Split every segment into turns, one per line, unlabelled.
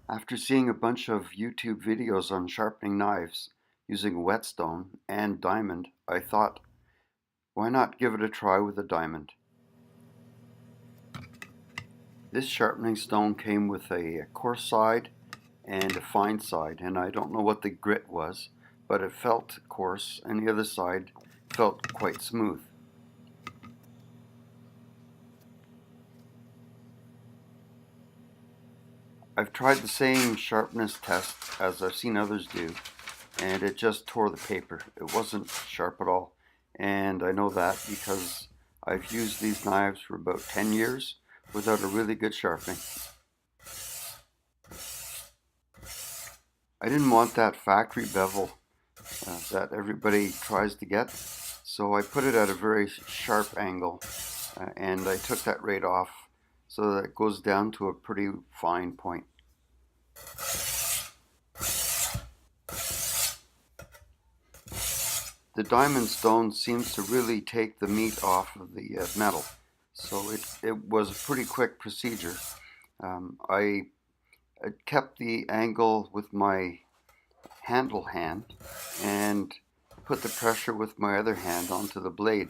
After seeing a bunch of YouTube videos on sharpening knives using whetstone and diamond, I thought, why not give it a try with a diamond? This sharpening stone came with a coarse side and a fine side, and I don't know what the grit was, but it felt coarse and the other side felt quite smooth. I've tried the same sharpness test as I've seen others do, and it just tore the paper. It wasn't sharp at all, and I know that because I've used these knives for about 10 years without a really good sharpening. I didn't want that factory bevel that everybody tries to get, so I put it at a very sharp angle, and I took that right off so that it goes down to a pretty fine point. The diamond stone seems to really take the meat off of the metal, so it was a pretty quick procedure. I kept the angle with my handle hand and put the pressure with my other hand onto the blade,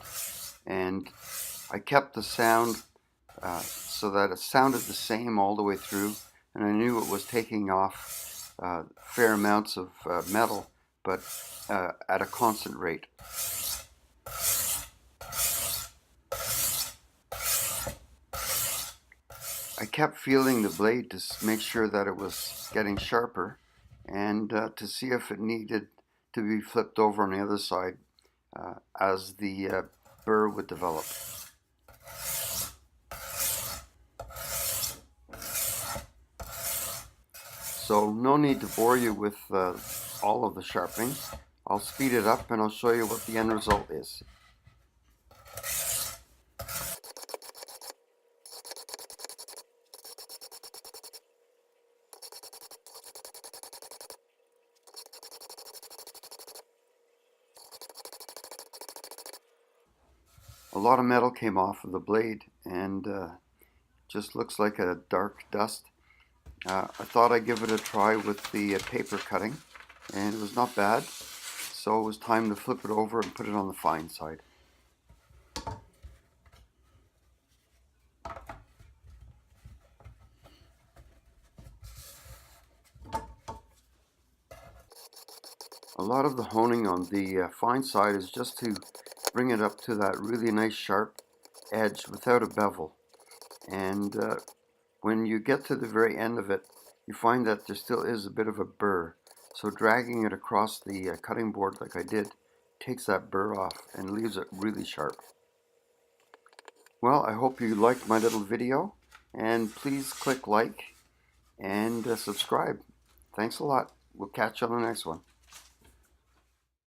and I kept the sound so that it sounded the same all the way through, and I knew it was taking off fair amounts of metal, but at a constant rate. I kept feeling the blade to make sure that it was getting sharper, and to see if it needed to be flipped over on the other side as the burr would develop. So no need to bore you with all of the sharpening. I'll speed it up and I'll show you what the end result is. A lot of metal came off of the blade and just looks like a dark dust. I thought I'd give it a try with the paper cutting, and it was not bad, so it was time to flip it over and put it on the fine side. A lot of the honing on the fine side is just to bring it up to that really nice sharp edge without a bevel, and when you get to the very end of it, you find that there still is a bit of a burr. So dragging it across the cutting board like I did takes that burr off and leaves it really sharp. Well, I hope you liked my little video, and please click like and subscribe. Thanks a lot. We'll catch you on the next one.